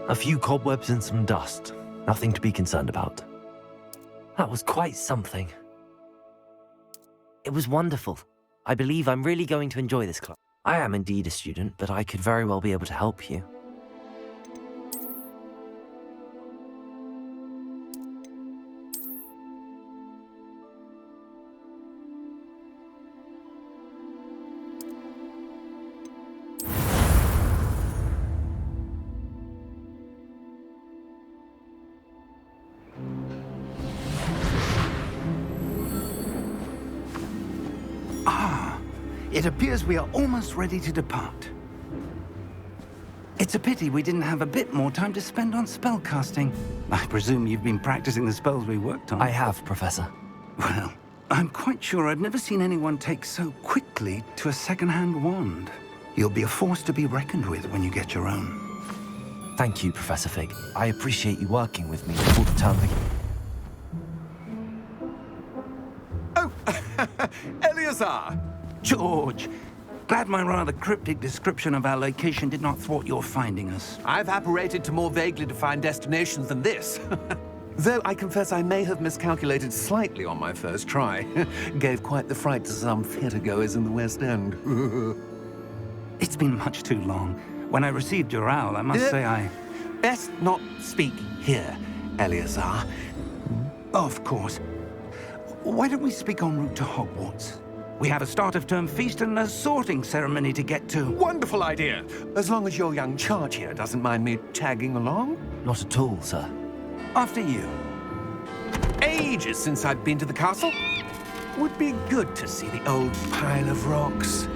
A few cobwebs and some dust. Nothing to be concerned about. That was quite something. It was wonderful. I believe I'm really going to enjoy this class. I am indeed a student, but I could very well be able to help you. It appears we are almost ready to depart. It's a pity we didn't have a bit more time to spend on spellcasting. I presume you've been practicing the spells we worked on. I have, Professor. Well, I'm quite sure I've never seen anyone take so quickly to a second-hand wand. You'll be a force to be reckoned with when you get your own. Thank you, Professor Fig. I appreciate you working with me before the term begins. Oh, Eleazar! George, glad my rather cryptic description of our location did not thwart your finding us. I've apparated to more vaguely defined destinations than this. Though I confess I may have miscalculated slightly on my first try. Gave quite the fright to some theatergoers in the West End. It's been much too long. When I received your owl, I must say I... Best not speak here, Eleazar. Of course. Why don't we speak en route to Hogwarts? We have a start-of-term feast and a sorting ceremony to get to. Wonderful idea! As long as your young charge here doesn't mind me tagging along. Not at all, sir. After you. Ages since I've been to the castle. Would be good to see the old pile of rocks.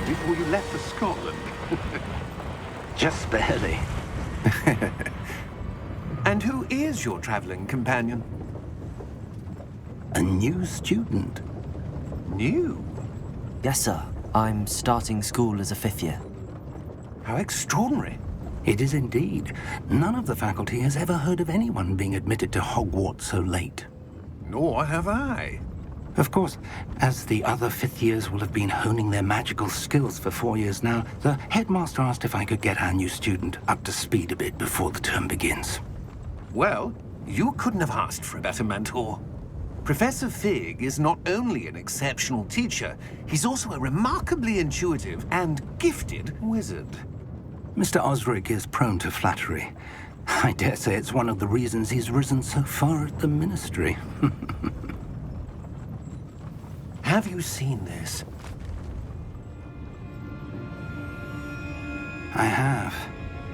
Before you left for Scotland. Just barely. And who is your traveling companion? A new student. New? Yes, sir. I'm starting school as a 5th year. How extraordinary. It is indeed. None of the faculty has ever heard of anyone being admitted to Hogwarts so late. Nor have I. Of course, as the other 5th years will have been honing their magical skills for 4 years now, the headmaster asked if I could get our new student up to speed a bit before the term begins. Well, you couldn't have asked for a better mentor. Professor Fig is not only an exceptional teacher, he's also a remarkably intuitive and gifted wizard. Mr. Osric is prone to flattery. I dare say it's one of the reasons he's risen so far at the ministry. Have you seen this? I have.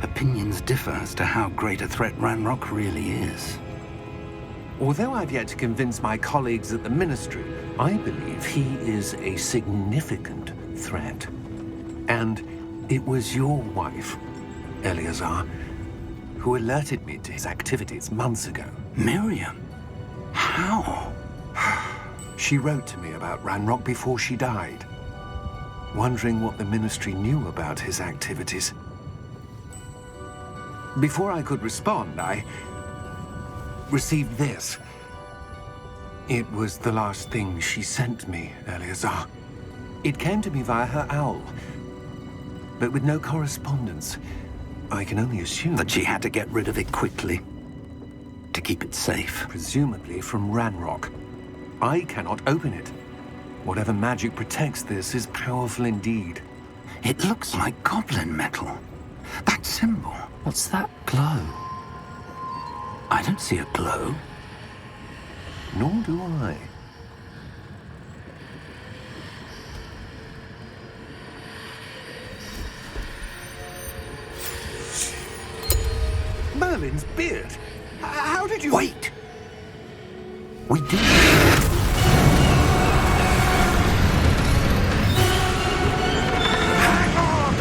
Opinions differ as to how great a threat Ranrock really is. Although I've yet to convince my colleagues at the Ministry, I believe he is a significant threat. And it was your wife, Eleazar, who alerted me to his activities months ago. Miriam? How? She wrote to me about Ranrock before she died, wondering what the Ministry knew about his activities. Before I could respond, I received this. It was the last thing she sent me, Eleazar. It came to me via her owl, but with no correspondence. I can only assume That she had to get rid of it quickly, to keep it safe. presumably from Ranrock. I cannot open it. Whatever magic protects this is powerful indeed. It looks like goblin metal. That symbol. What's that glow? I don't see a glow. Nor do I. Merlin's beard. How did you... Wait! We do. Hang on!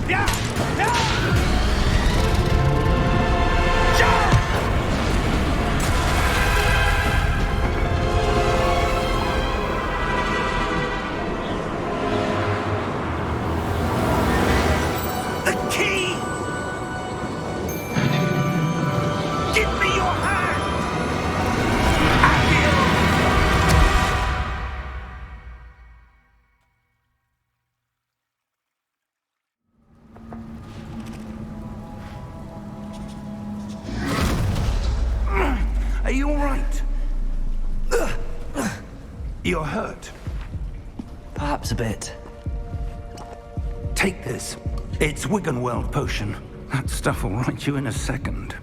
Yeah! Yeah! The key! Give me your hand! Accio! Are you all right? You're hurt. Perhaps a bit. Take this. It's Wiggenweld potion. That stuff will right you in a second.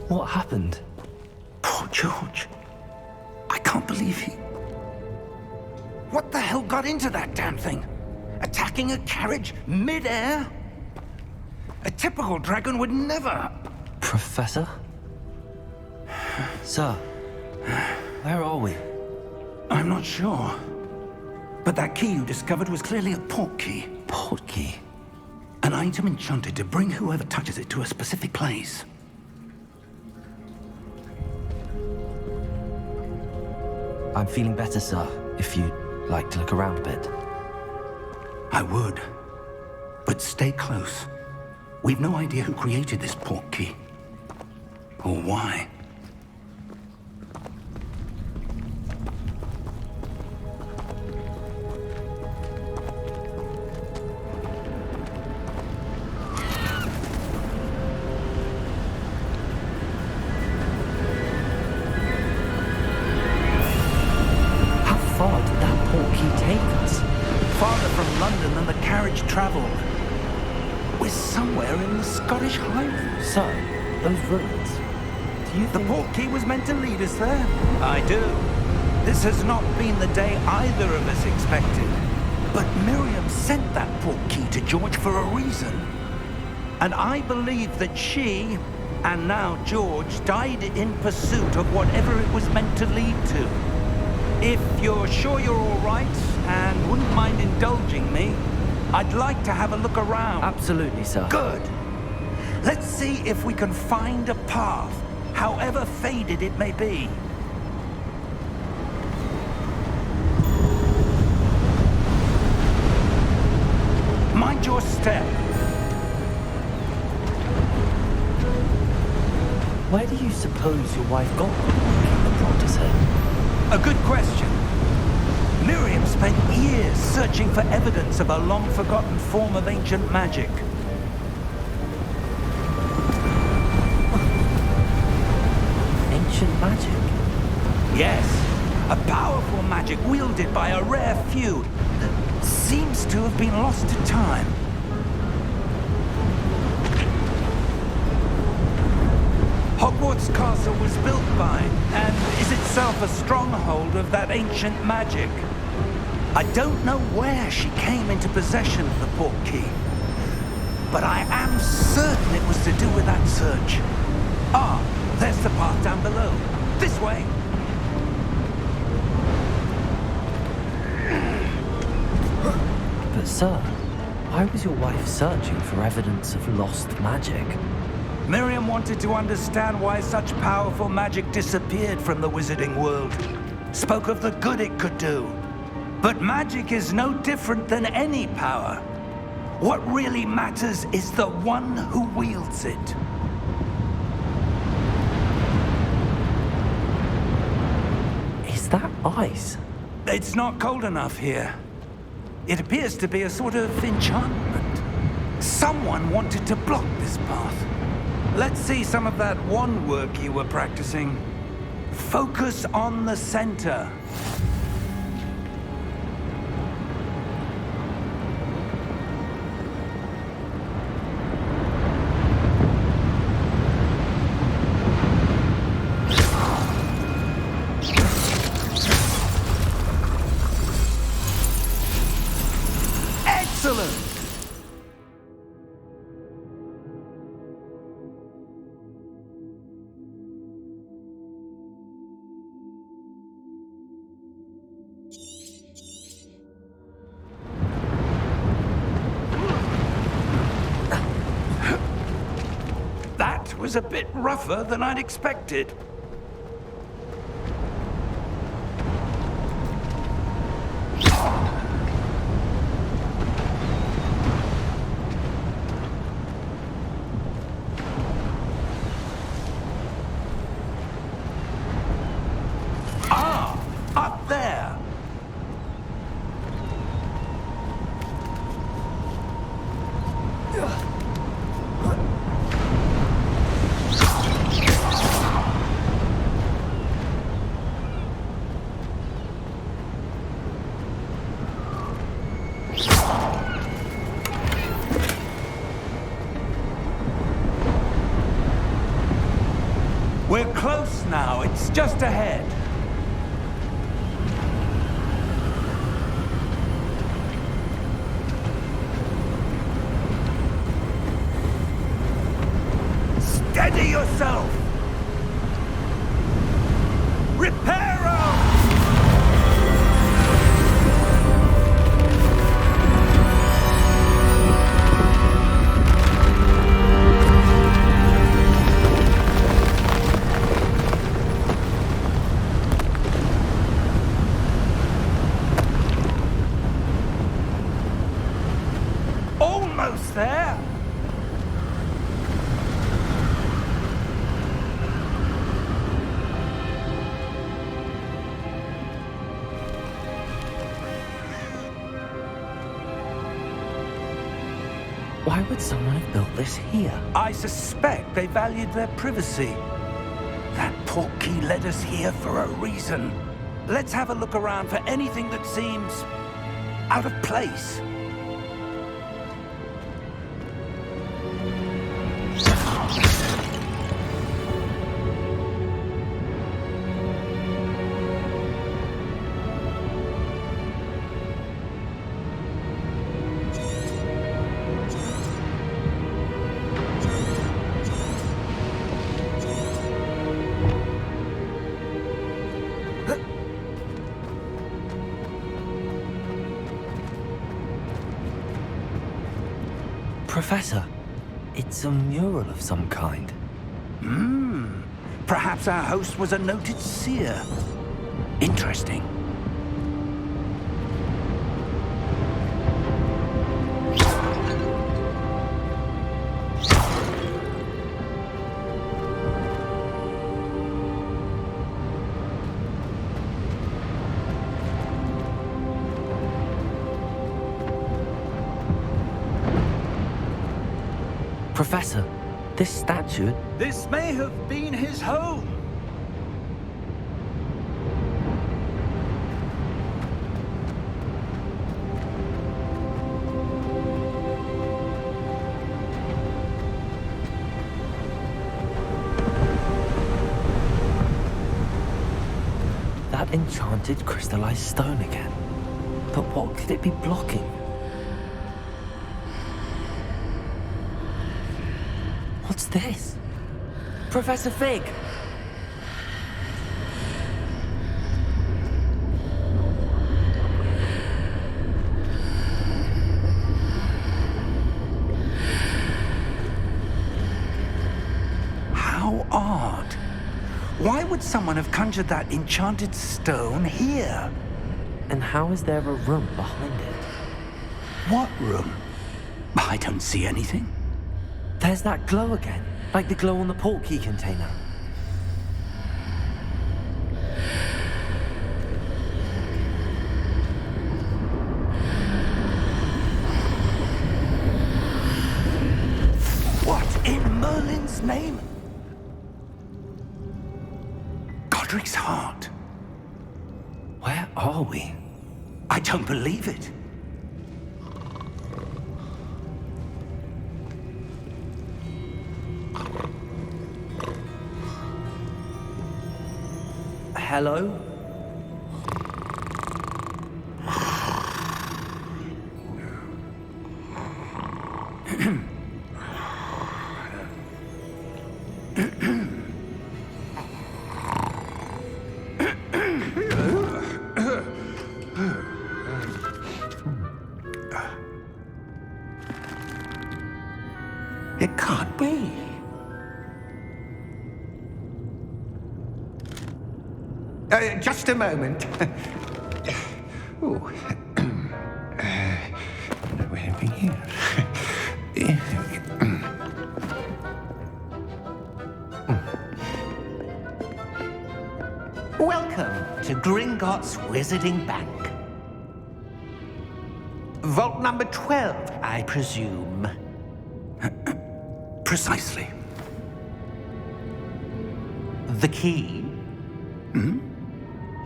What happened? Poor George. I can't believe he... What the hell got into that damn thing? Attacking a carriage mid-air? A typical dragon would never... Professor? Sir, where are we? I'm not sure. But that key you discovered was clearly a port key. Port key? An item enchanted to bring whoever touches it to a specific place. I'm feeling better, sir, if you'd like to look around a bit. I would. But stay close. We've no idea who created this port key. Or why. How far did that port key take us? Farther from London than the carriage traveled. We're somewhere in the Scottish Highlands. Sir, those ruins. Do you The think... port key was meant to lead us there? I do. This has not been the day either of us expected. But Miriam sent that port key to George for a reason. And I believe that she, and now George, died in pursuit of whatever it was meant to lead to. If you're sure you're all right, and wouldn't mind indulging me, I'd like to have a look around. Absolutely, sir. Good. Let's see if we can find a path, however faded it may be. Mind your step. Where do you suppose your wife got the proctor said? A good question. Miriam spent years searching for evidence of a long-forgotten form of ancient magic. Ancient magic? Yes, a powerful magic wielded by a rare few that seems to have been lost to time. Hogwarts Castle was built by, and is itself a stronghold of that ancient magic. I don't know where she came into possession of the port key, but I am certain it was to do with that search. Ah, there's the path down below. This way. But sir, why was your wife searching for evidence of lost magic? Miriam wanted to understand why such powerful magic disappeared from the wizarding world. Spoke of the good it could do, But magic is no different than any power. What really matters is the one who wields it. Is that ice? It's not cold enough here. It appears to be a sort of enchantment. Someone wanted to block this path. Let's see some of that wand work you were practicing. Focus on the center. Excellent! That was a bit rougher than I'd expected. Up there! We're close now. It's just ahead. Steady yourself! Reparo! Almost there! Why would someone have built this here? I suspect they valued their privacy. That portkey led us here for a reason. Let's have a look around for anything that seems out of place. Professor, it's a mural of some kind. Perhaps our host was a noted seer. Interesting. Professor, this statue... This may have been his home. That enchanted crystallized stone again. But what could it be blocking? What's this? Professor Fig! How odd. Why would someone have conjured that enchanted stone here? And how is there a room behind it? What room? I don't see anything. There's that glow again, like the glow on the portkey container. What in Merlin's name? Godric's heart. Where are we? I don't believe it. Hello? It can't be. Just a moment. Oh. Anything here? Welcome to Gringotts Wizarding Bank. Vault number 12, I presume. Precisely. The key?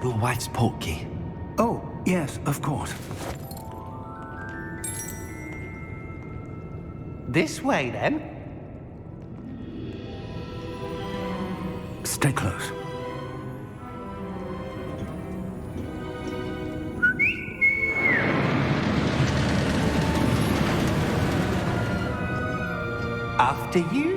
Your wife's portkey. Oh, yes, of course. This way, then. Stay close. After you.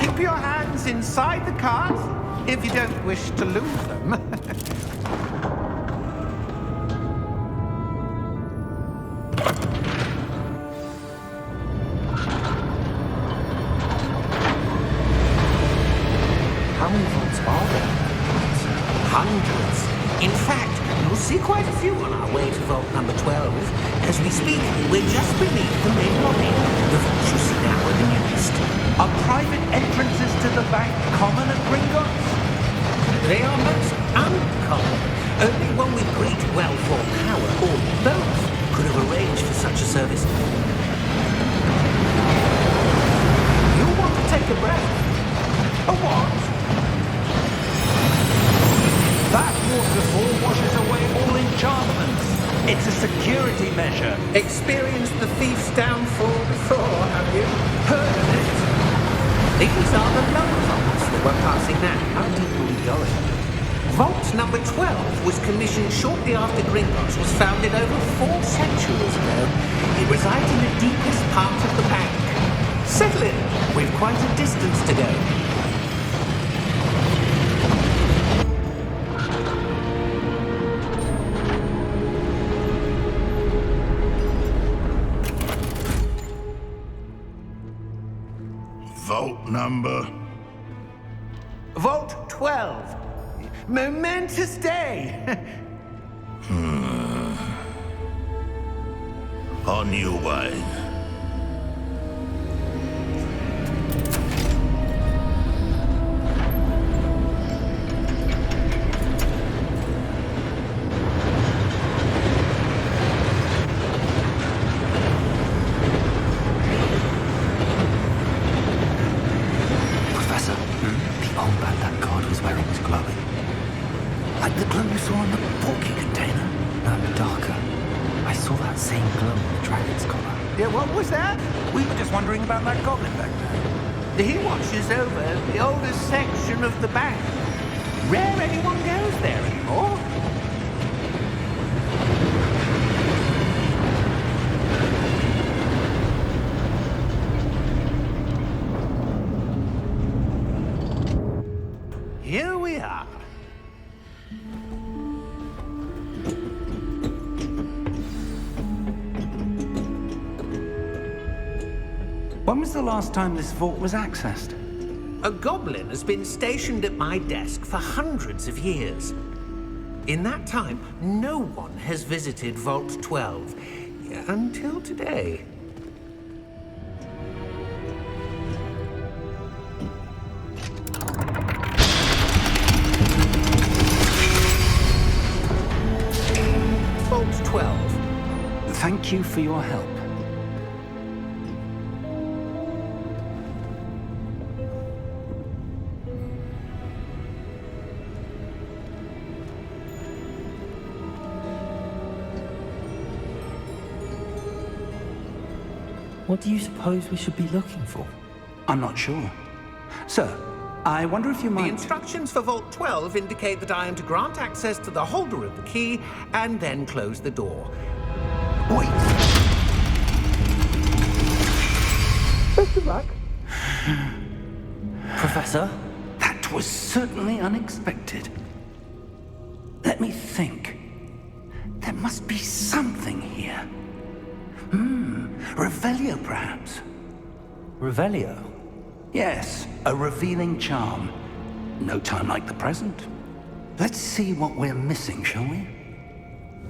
Keep your hands inside the cart if you don't wish to lose them. How many vaults are there? Hundreds. In fact, you'll see quite a few on our way to vault number 12. As we speak, we're just beneath the main lobby. The vaults you see now are the newest. Are private entrances to the bank common at Gringotts? They are most uncommon. Only one with great wealth or power, or both, could have arranged for such a service. You'll want to take a breath. A what? That waterfall washes away all enchantments. It's a security measure. Experienced the thief's downfall before, have you? Heard of it? These are the lower vaults that we're passing now. How deep are we going? Vault number 12 was commissioned shortly after Gringotts was founded over 4 centuries ago. It resides in the deepest part of the bank. Settle in. We've quite a distance to go. Vault number? Vault 12. Momentous day. On your way. Professor, the armband that guard was wearing was glowing. Like the glow you saw in the portkey container. No, darker. I saw that same glow on the dragon's collar. Yeah, what was that? We were just wondering about that goblin back there. He watches over the oldest section of the bank. Rare anyone goes there anymore. Here we are. One When was the last time this vault was accessed? A goblin has been stationed at my desk for hundreds of years. In that time, no one has visited Vault 12 until today. Vault 12. Thank you for your help. What do you suppose we should be looking for? I'm not sure. Sir, I wonder if you The might... instructions for Vault 12 indicate that I am to grant access to the holder of the key and then close the door. Wait! Best of luck. Professor? That was certainly unexpected. Let me think. There must be something here. Revelio, perhaps? Revelio? Yes, a revealing charm. No time like the present. Let's see what we're missing, shall we?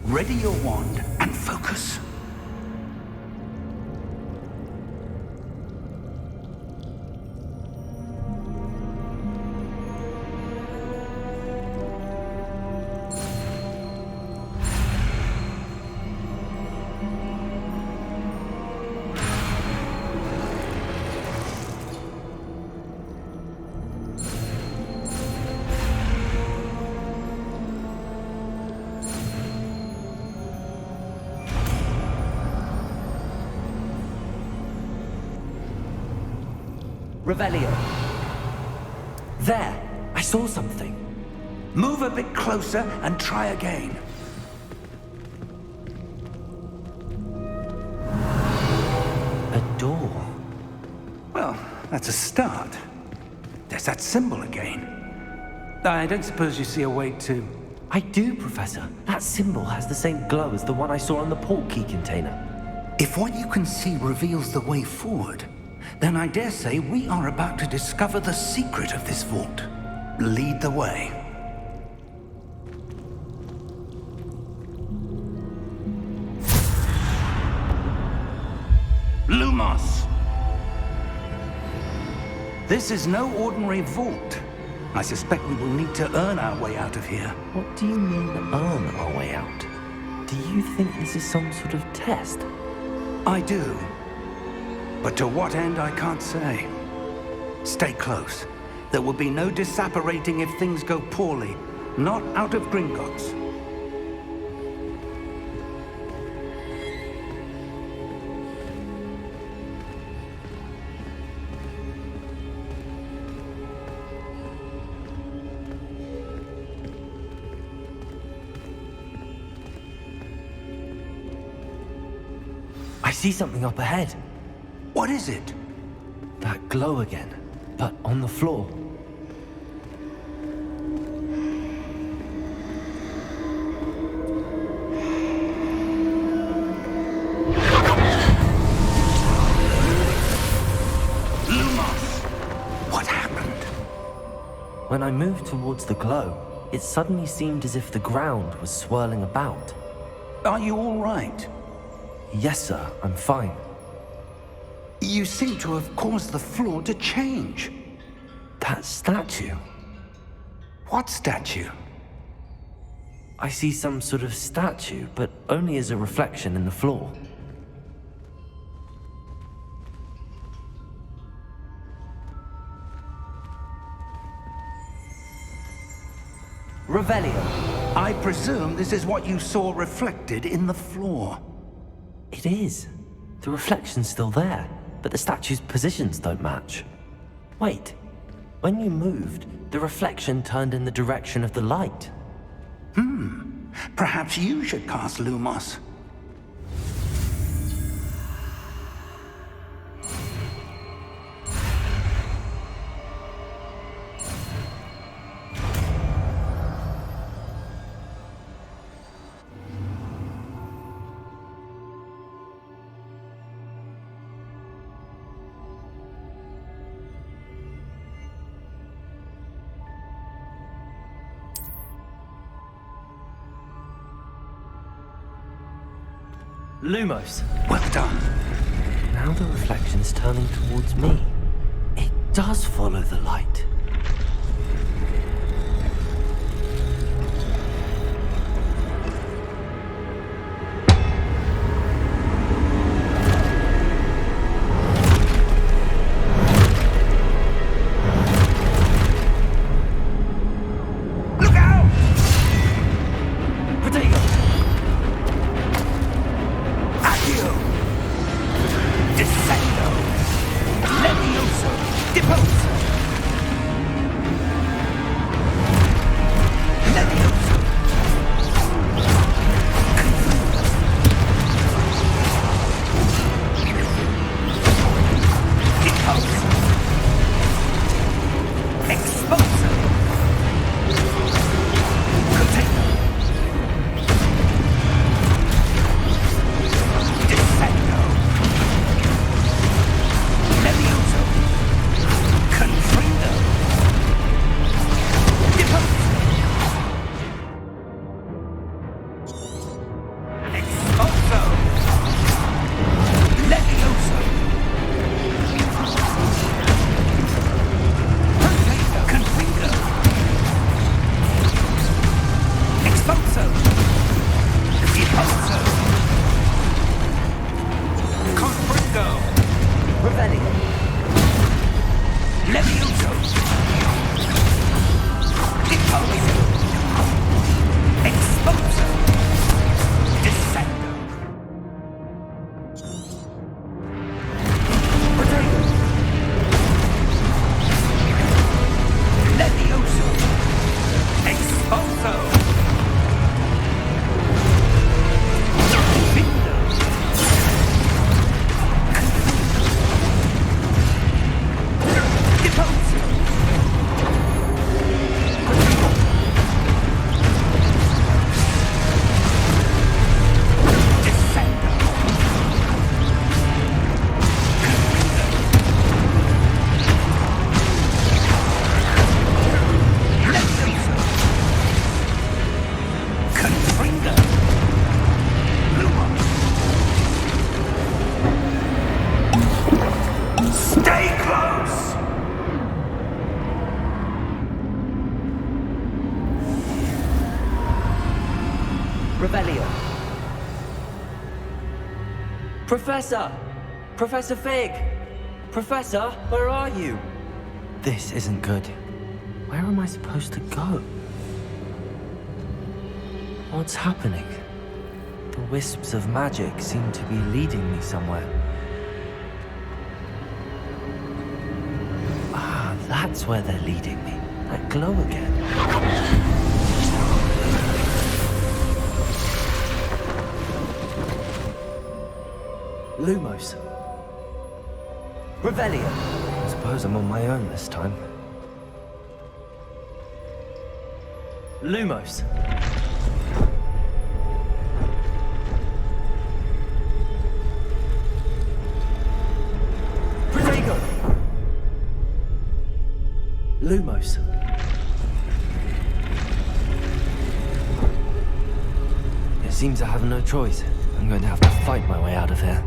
Ready your wand and focus. Revelio. There! I saw something. Move a bit closer and try again. A door. Well, that's a start. There's that symbol again. I don't suppose you see a way to... I do, Professor. That symbol has the same glow as the one I saw on the port key container. If what you can see reveals the way forward, then I dare say we are about to discover the secret of this vault. Lead the way. Lumos! This is no ordinary vault. I suspect we will need to earn our way out of here. What do you mean, earn our way out? Do you think this is some sort of test? I do. But to what end, I can't say. Stay close. There will be no disapparating if things go poorly. Not out of Gringotts. I see something up ahead. What is it? That glow again, but on the floor. Lumos! What happened? When I moved towards the glow, it suddenly seemed as if the ground was swirling about. Are you all right? Yes, sir, I'm fine. You seem to have caused the floor to change. That statue. What statue? I see some sort of statue, but only as a reflection in the floor. Revelio. I presume this is what you saw reflected in the floor. It is. The reflection's still there, but the statue's positions don't match. Wait. When you moved, the reflection turned in the direction of the light. Perhaps you should cast Lumos. Lumos. Well done. Now the reflection's turning towards me. It does follow the light. Look out! Potato! Accio! Descendo! Levioso! Deposo! Levioso! Deposo! Exposo! Potato! Descendo! Levioso! Confrindo! Deposo! Exposo! Levioso! Potato! Confrindo! Exposo! Deposo! Confrindo! Revelio. Levioso! Deposo! Exposo! Descendo! Potato! Levioso! Exposo! Findo! Deposo! Descendo! Levioso! Confringo! Luma! Stay close! Revelio. Professor! Professor Fig! Professor, where are you? This isn't good. Where am I supposed to go? What's happening? The wisps of magic seem to be leading me somewhere. Ah, that's where they're leading me. That glow again. Lumos. Revelio. I suppose I'm on my own this time. Lumos. Protego. Lumos. It seems I have no choice. I'm going to have to fight my way out of here.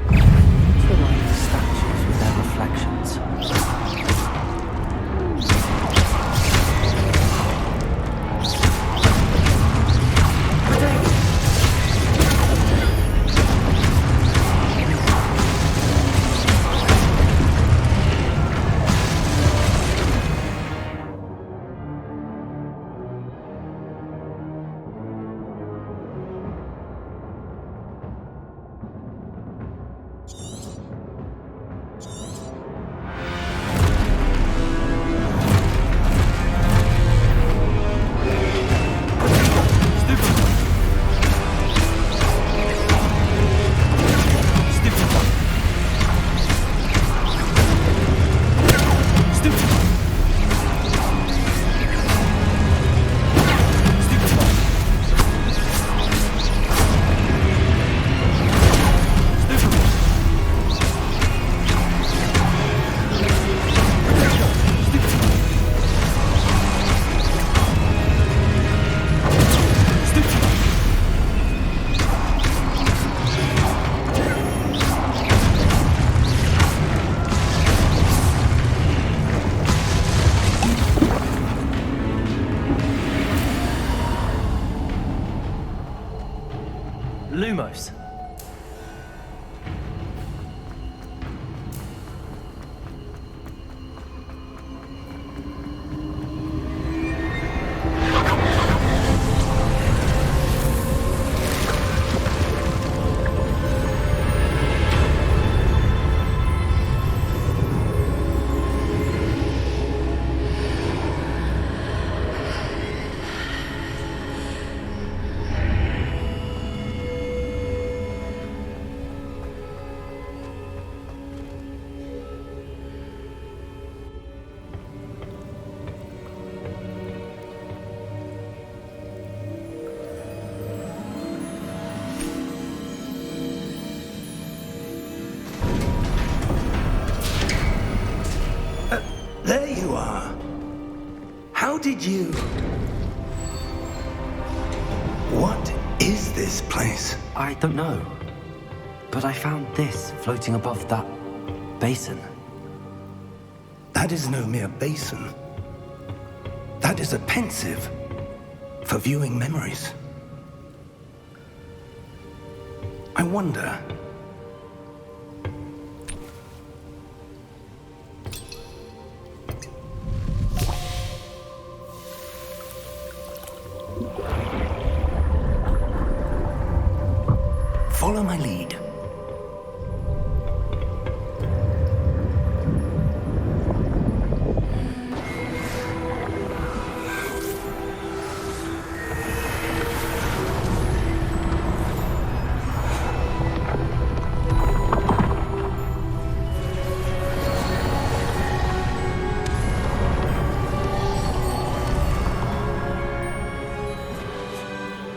What's the like the statues with their reflections? you are. How did you... What is this place? I don't know. But I found this floating above that basin. That is no mere basin. That is a pensive for viewing memories. I wonder... Follow my lead.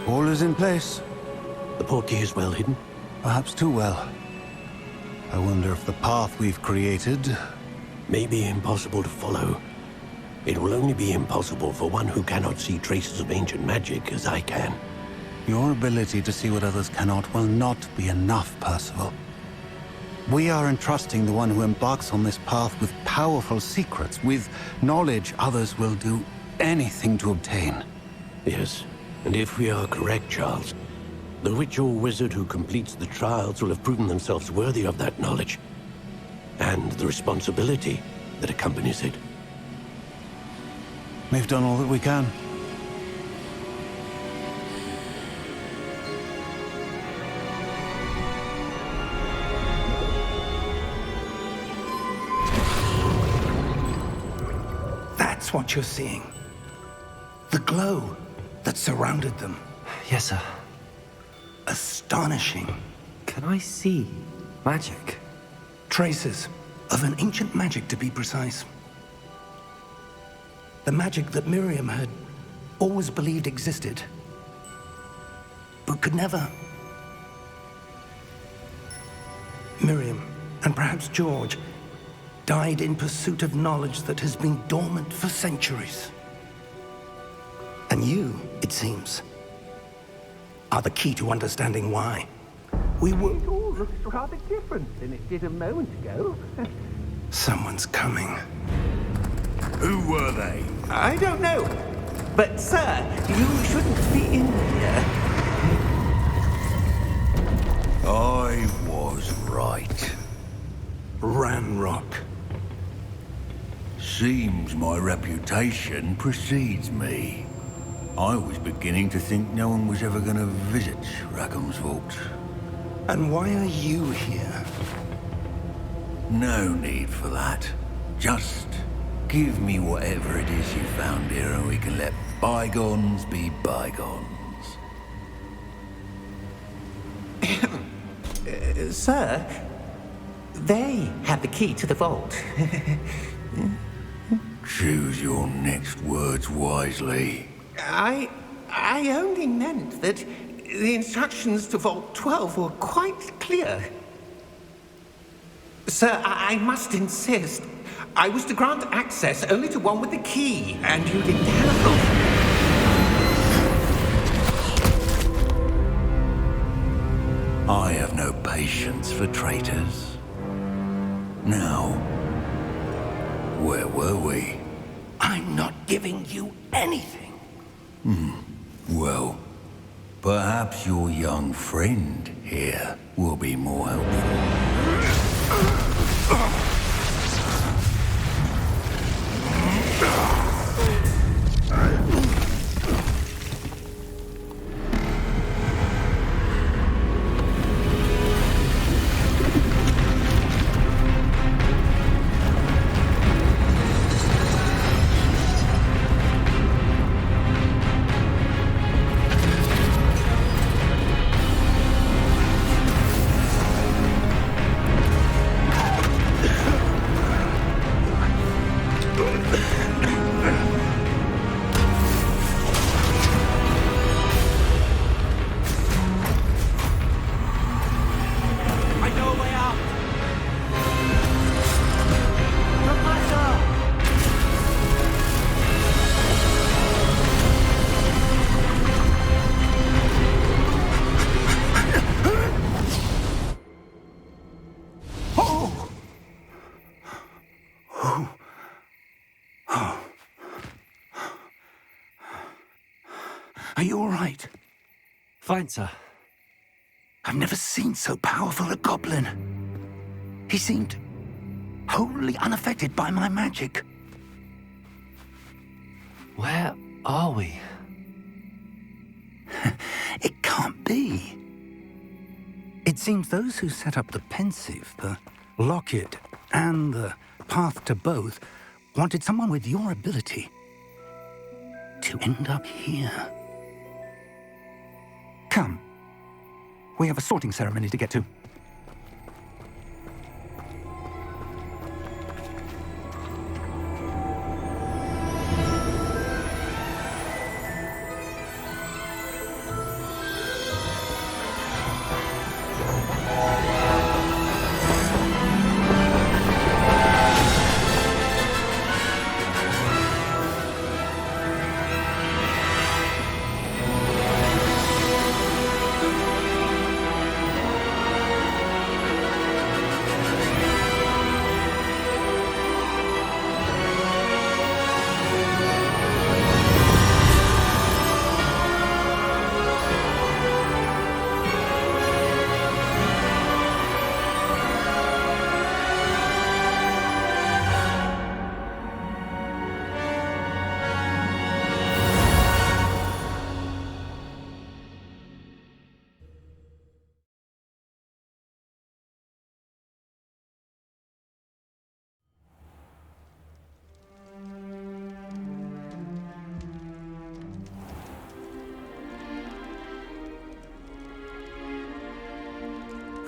All is in place. The portkey is well hidden. Perhaps too well. I wonder if the path we've created... May be impossible to follow. It will only be impossible for one who cannot see traces of ancient magic as I can. Your ability to see what others cannot will not be enough, Percival. We are entrusting the one who embarks on this path with powerful secrets, with knowledge others will do anything to obtain. Yes, and if we are correct, Charles, the witch or wizard who completes the trials will have proven themselves worthy of that knowledge, and the responsibility that accompanies it. We've done all that we can. That's what you're seeing. The glow that surrounded them. Yes, sir. Astonishing. Can I see magic? Traces of an ancient magic, to be precise. The magic that Miriam had always believed existed, but could never. Miriam, and perhaps George, died in pursuit of knowledge that has been dormant for centuries. And you, it seems, are the key to understanding why. We were... It all looks rather different than it did a moment ago. Someone's coming. Who were they? I don't know. But, sir, you shouldn't be in here. I was right. Ranrock. Seems my reputation precedes me. I was beginning to think no one was ever going to visit Rackham's vault. And why are you here? No need for that. Just give me whatever it is you found here and we can let bygones be bygones. Sir, they had the key to the vault. Choose your next words wisely. I only meant that the instructions to Vault 12 were quite clear. Sir, I must insist. I was to grant access only to one with the key, and you didn't have... I have no patience for traitors. Now, where were we? I'm not giving you anything. Well, perhaps your young friend here will be more helpful. Are you all right? Fine, sir. I've never seen so powerful a goblin. He seemed wholly unaffected by my magic. Where are we? It can't be. It seems those who set up the pensive, the locket, and the path to both wanted someone with your ability to end up here. Come. We have a sorting ceremony to get to.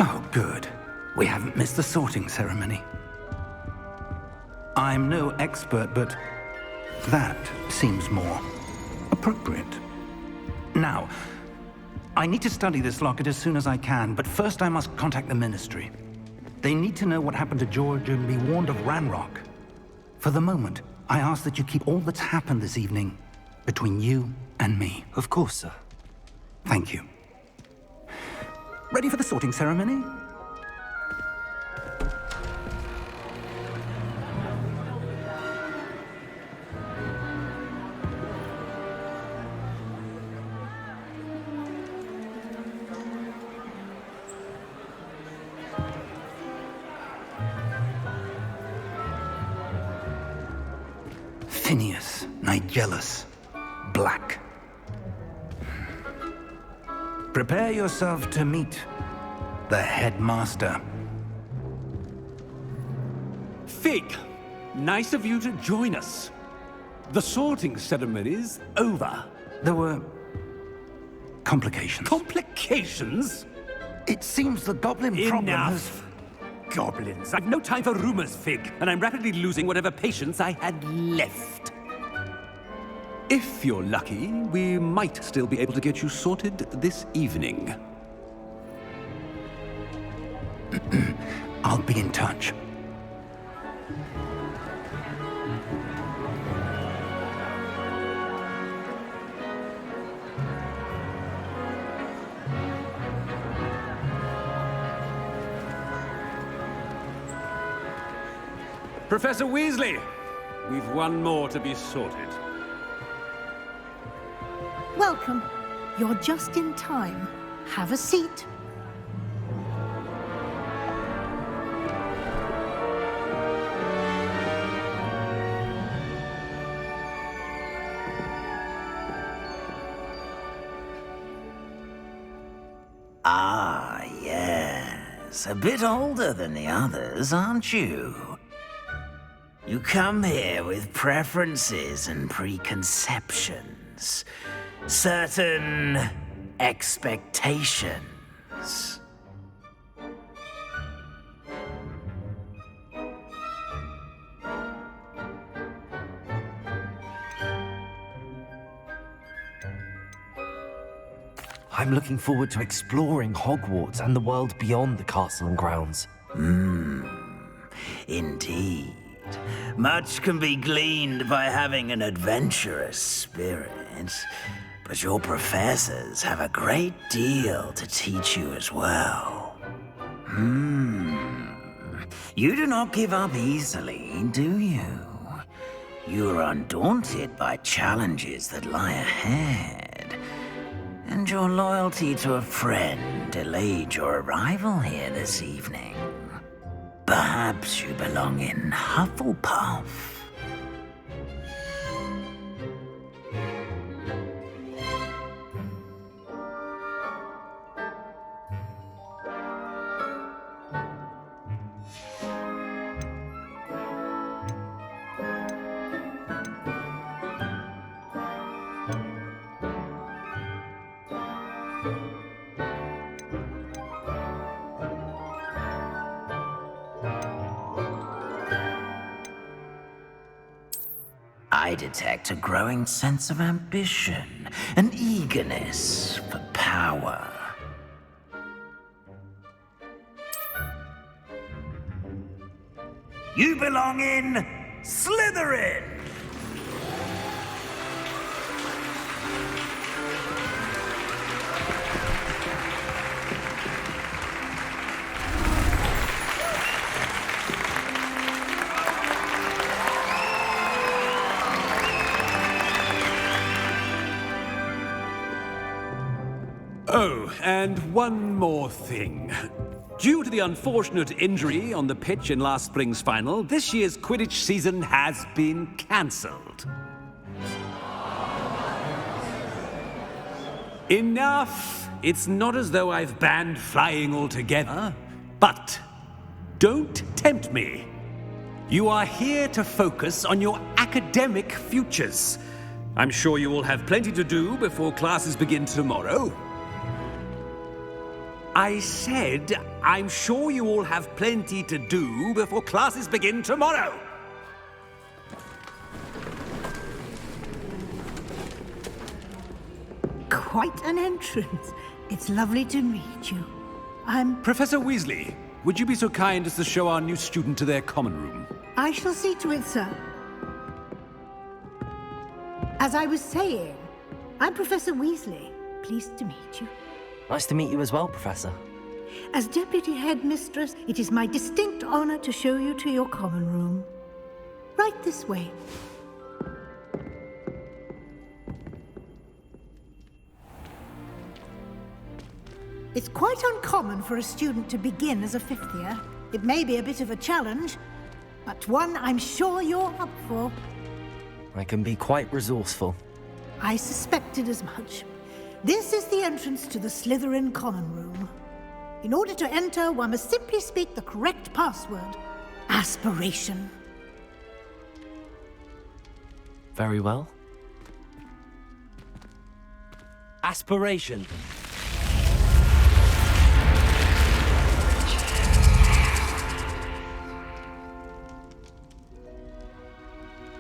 Oh, good. We haven't missed the sorting ceremony. I'm no expert, but that seems more appropriate. Now, I need to study this locket as soon as I can, but first I must contact the Ministry. They need to know what happened to George and be warned of Ranrock. For the moment, I ask that you keep all that's happened this evening between you and me. Of course, sir. Thank you. Ready for the sorting ceremony? Phineas, Nigellus, Black. Prepare yourself to meet the headmaster. Fig, nice of you to join us. The sorting ceremony's over. There were complications. Complications? It seems the goblin problem has... Enough. Goblins. I've no time for rumors, Fig, and I'm rapidly losing whatever patience I had left. If you're lucky, we might still be able to get you sorted this evening. I'll be in touch. Professor Weasley, we've one more to be sorted. Welcome. You're just in time. Have a seat. Ah, yes. A bit older than the others, aren't you? You come here with preferences and preconceptions. Certain expectations. I'm looking forward to exploring Hogwarts and the world beyond the castle and grounds. Indeed. Much can be gleaned by having an adventurous spirit, but your professors have a great deal to teach you as well. You do not give up easily, do you? You are undaunted by challenges that lie ahead. find your loyalty to a friend delayed your arrival here this evening. Perhaps you belong in Hufflepuff. I detect a growing sense of ambition, an eagerness for power. You belong in Slytherin! Oh, and one more thing. Due to the unfortunate injury on the pitch in last spring's final, this year's Quidditch season has been cancelled. Enough! It's not as though I've banned flying altogether. But don't tempt me. You are here to focus on your academic futures. I'm sure you will have plenty to do before classes begin tomorrow. I said, I'm sure you all have plenty to do before classes begin tomorrow. Quite an entrance. It's lovely to meet you. I'm... Professor Weasley, would you be so kind as to show our new student to their common room? I shall see to it, sir. As I was saying, I'm Professor Weasley. Pleased to meet you. Nice to meet you as well, Professor. As Deputy Headmistress, it is my distinct honor to show you to your common room. Right this way. It's quite uncommon for a student to begin as a fifth year. It may be a bit of a challenge, but one I'm sure you're up for. I can be quite resourceful. I suspected as much. This is the entrance to the Slytherin common room. In order to enter, one must simply speak the correct password. Aspiration. Very well. Aspiration.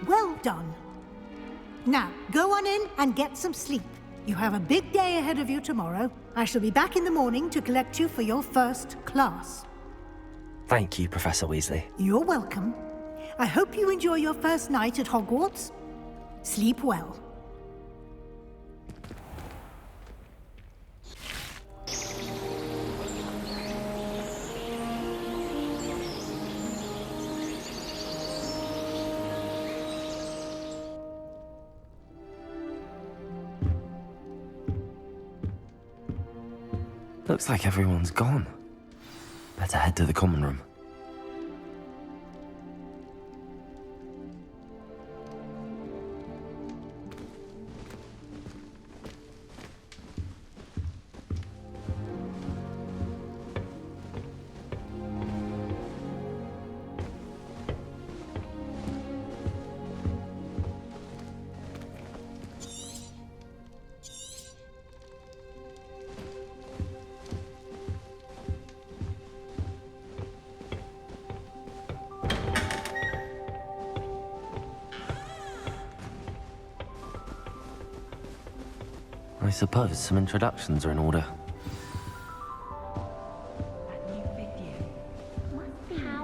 Well done. Now, go on in and get some sleep. You have a big day ahead of you tomorrow. I shall be back in the morning to collect you for your first class. Thank you, Professor Weasley. You're welcome. I hope you enjoy your first night at Hogwarts. Sleep well. Looks like everyone's gone. Better head to the common room. I suppose some introductions are in order. How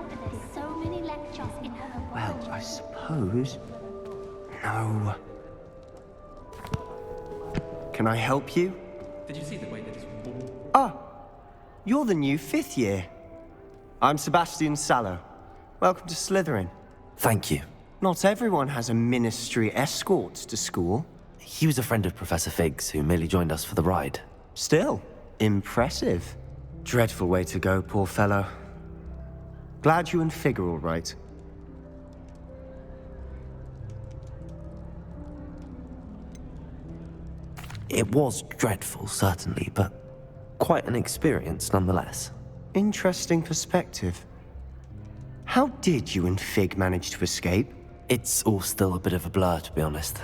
are there so many lectures in her body? Well, I suppose... No. Can I help you? Did you see the way that it's... Ah, you're the new fifth year. I'm Sebastian Sallow. Welcome to Slytherin. Thank you. Not everyone has a ministry escort to school. He was a friend of Professor Fig's who merely joined us for the ride. Still, impressive. Dreadful way to go, poor fellow. Glad you and Fig are all right. It was dreadful, certainly, but quite an experience nonetheless. Interesting perspective. How did you and Fig manage to escape? It's all still a bit of a blur, to be honest.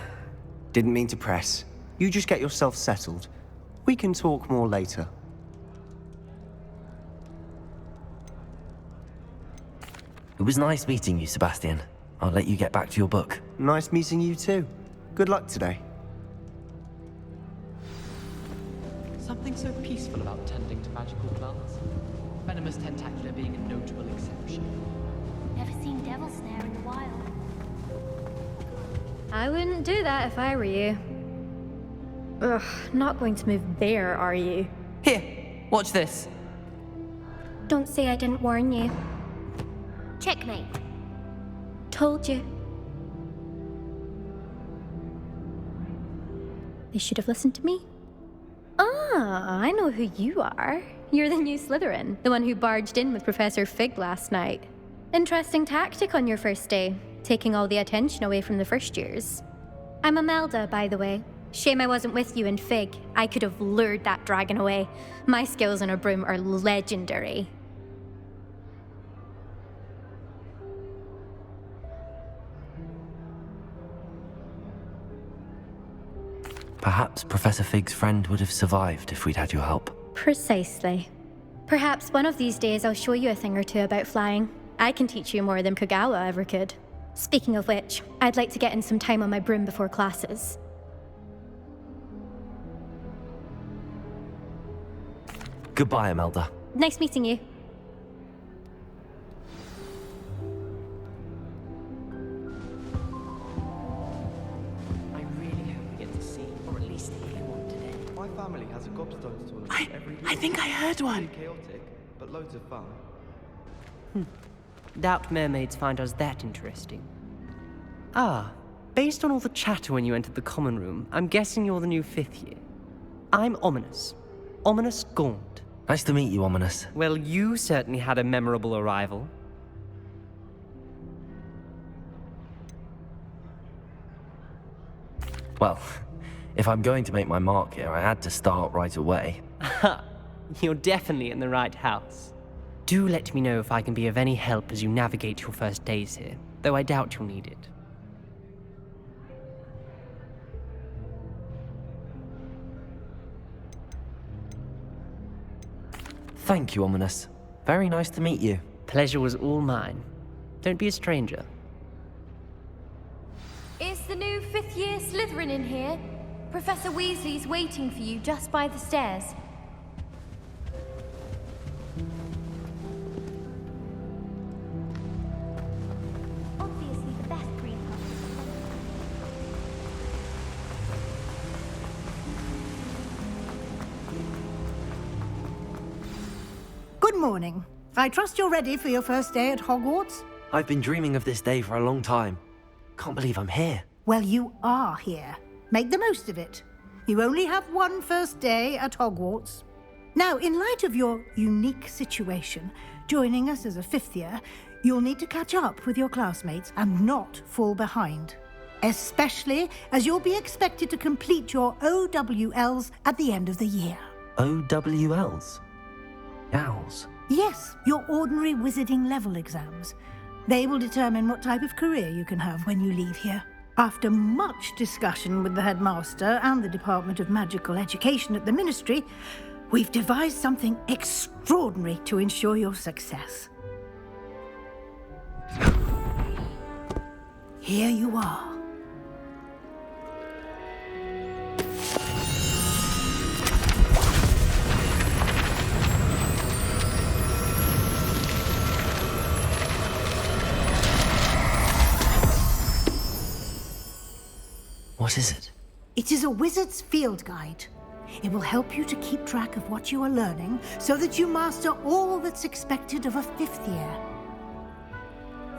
Didn't mean to press. You just get yourself settled. We can talk more later. It was nice meeting you, Sebastian. I'll let you get back to your book. Nice meeting you too. Good luck today. Something so peaceful about tending to magical plants. Venomous tentacular being a notable exception. Never seen devil snare in the wild. I wouldn't do that if I were you. Ugh, not going to move there, are you? Here, watch this. Don't say I didn't warn you. Checkmate. Told you. They should have listened to me. Ah, I know who you are. You're the new Slytherin, the one who barged in with Professor Fig last night. Interesting tactic on your first day, taking all the attention away from the first years. I'm Imelda, by the way. Shame I wasn't with you in Fig. I could have lured that dragon away. My skills on a broom are legendary. Perhaps Professor Fig's friend would have survived if we'd had your help. Precisely. Perhaps one of these days I'll show you a thing or two about flying. I can teach you more than Kagawa ever could. Speaking of which, I'd like to get in some time on my broom before classes. Goodbye, Imelda. Nice meeting you. I really hope we get to see, or at least hear one today. My family has a gobstones tournament every year. I think I heard one. It's chaotic, but loads of fun. Doubt mermaids find us that interesting. Ah, based on all the chatter when you entered the common room, I'm guessing you're the new 5th year. I'm Ominous. Ominous Gaunt. Nice to meet you, Ominous. Well, you certainly had a memorable arrival. Well, if I'm going to make my mark here, I had to start right away. Ha! You're definitely in the right house. Do let me know if I can be of any help as you navigate your first days here, though I doubt you'll need it. Thank you, Ominous. Very nice to meet you. Pleasure was all mine. Don't be a stranger. Is the new 5th year Slytherin in here? Professor Weasley's waiting for you just by the stairs. Obviously the best greenhouse. Good morning. I trust you're ready for your first day at Hogwarts? I've been dreaming of this day for a long time. Can't believe I'm here. Well, you are here. Make the most of it. You only have one first day at Hogwarts. Now, in light of your unique situation, joining us as a 5th year, you'll need to catch up with your classmates and not fall behind. Especially as you'll be expected to complete your OWLs at the end of the year. OWLs? Owls? Yes, your ordinary wizarding level exams. They will determine what type of career you can have when you leave here. After much discussion with the headmaster and the Department of Magical Education at the Ministry, we've devised something extraordinary to ensure your success. Here you are. What is it? It is a wizard's field guide. It will help you to keep track of what you are learning so that you master all that's expected of a 5th year.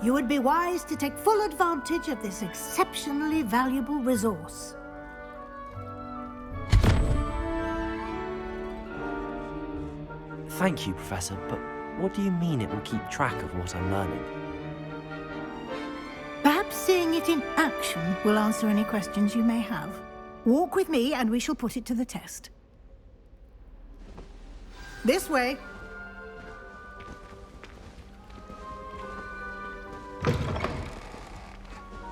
You would be wise to take full advantage of this exceptionally valuable resource. Thank you, Professor, but what do you mean it will keep track of what I'm learning? Perhaps seeing it in action will answer any questions you may have. Walk with me and we shall put it to the test. This way.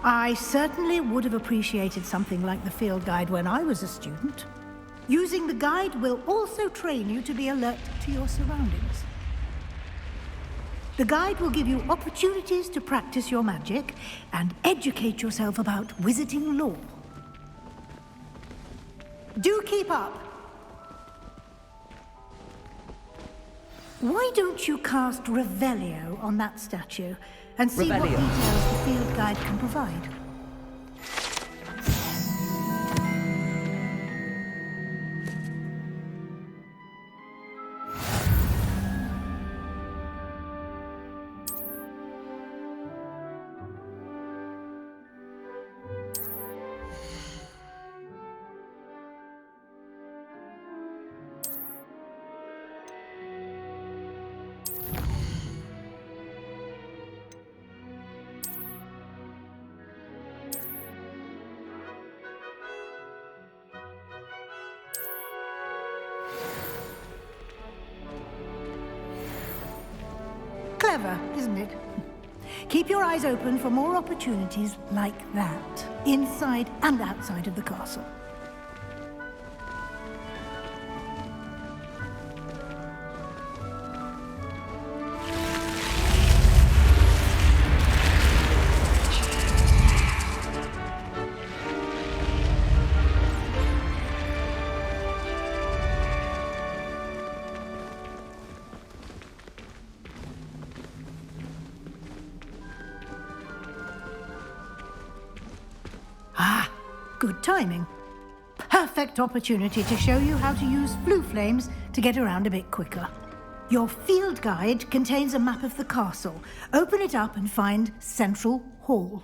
I certainly would have appreciated something like the field guide when I was a student. Using the guide will also train you to be alert to your surroundings. The guide will give you opportunities to practice your magic and educate yourself about wizarding lore. Do keep up. Why don't you cast Revelio on that statue and see what details the field guide can provide? Clever, isn't it? Keep your eyes open for more opportunities like that, inside and outside of the castle. Good timing. Perfect opportunity to show you how to use flue flames to get around a bit quicker. Your field guide contains a map of the castle. Open it up and find Central Hall.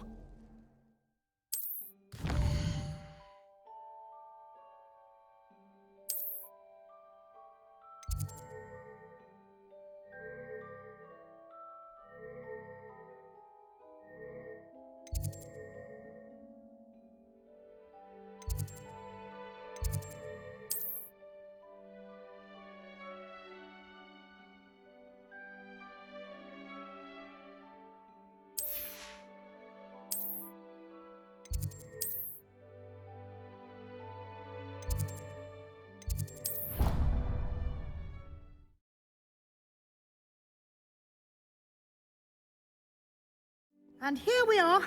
And here we are.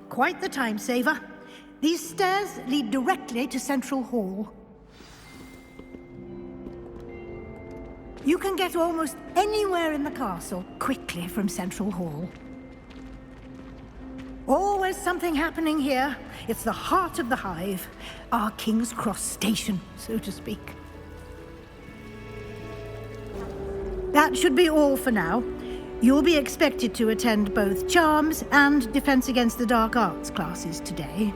Quite the time saver. These stairs lead directly to Central Hall. You can get almost anywhere in the castle quickly from Central Hall. Always something happening here. It's the heart of the hive. Our King's Cross station, so to speak. That should be all for now. You'll be expected to attend both Charms and Defense Against the Dark Arts classes today.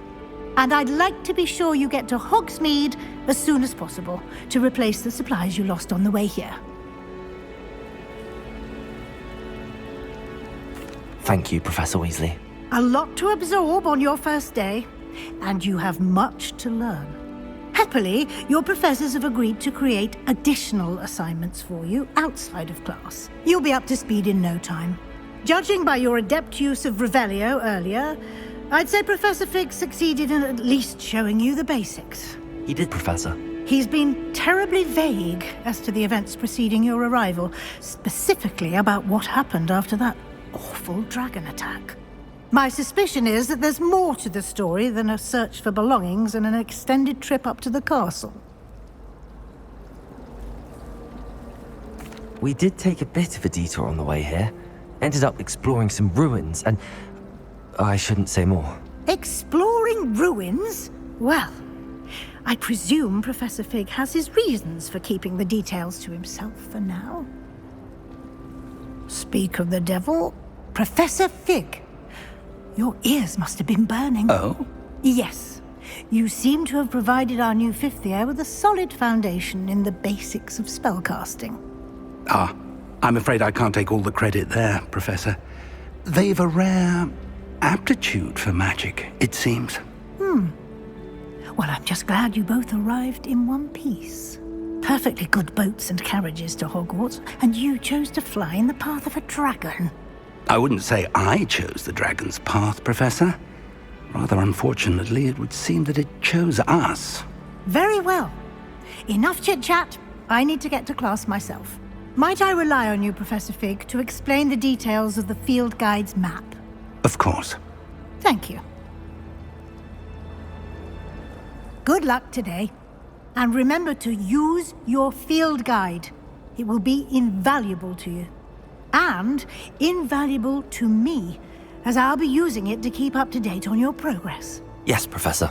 And I'd like to be sure you get to Hogsmeade as soon as possible to replace the supplies you lost on the way here. Thank you, Professor Weasley. A lot to absorb on your first day, and you have much to learn. Happily, your professors have agreed to create additional assignments for you outside of class. You'll be up to speed in no time. Judging by your adept use of Revelio earlier, I'd say Professor Fig succeeded in at least showing you the basics. He did, Professor. He's been terribly vague as to the events preceding your arrival, specifically about what happened after that awful dragon attack. My suspicion is that there's more to the story than a search for belongings and an extended trip up to the castle. We did take a bit of a detour on the way here. Ended up exploring some ruins and... I shouldn't say more. Exploring ruins? Well, I presume Professor Fig has his reasons for keeping the details to himself for now. Speak of the devil, Professor Fig. Your ears must have been burning. Oh? Yes. You seem to have provided our new fifth year with a solid foundation in the basics of spellcasting. Ah, I'm afraid I can't take all the credit there, Professor. They've a rare aptitude for magic, it seems. Well, I'm just glad you both arrived in one piece. Perfectly good boats and carriages to Hogwarts, and you chose to fly in the path of a dragon. I wouldn't say I chose the dragon's path, Professor. Rather unfortunately, it would seem that it chose us. Very well. Enough chit-chat. I need to get to class myself. Might I rely on you, Professor Fig, to explain the details of the field guide's map? Of course. Thank you. Good luck today. And remember to use your field guide. It will be invaluable to you. And invaluable to me, as I'll be using it to keep up to date on your progress. Yes, Professor.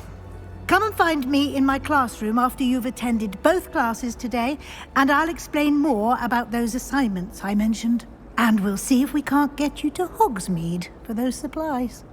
Come and find me in my classroom after you've attended both classes today, and I'll explain more about those assignments I mentioned. And we'll see if we can't get you to Hogsmeade for those supplies.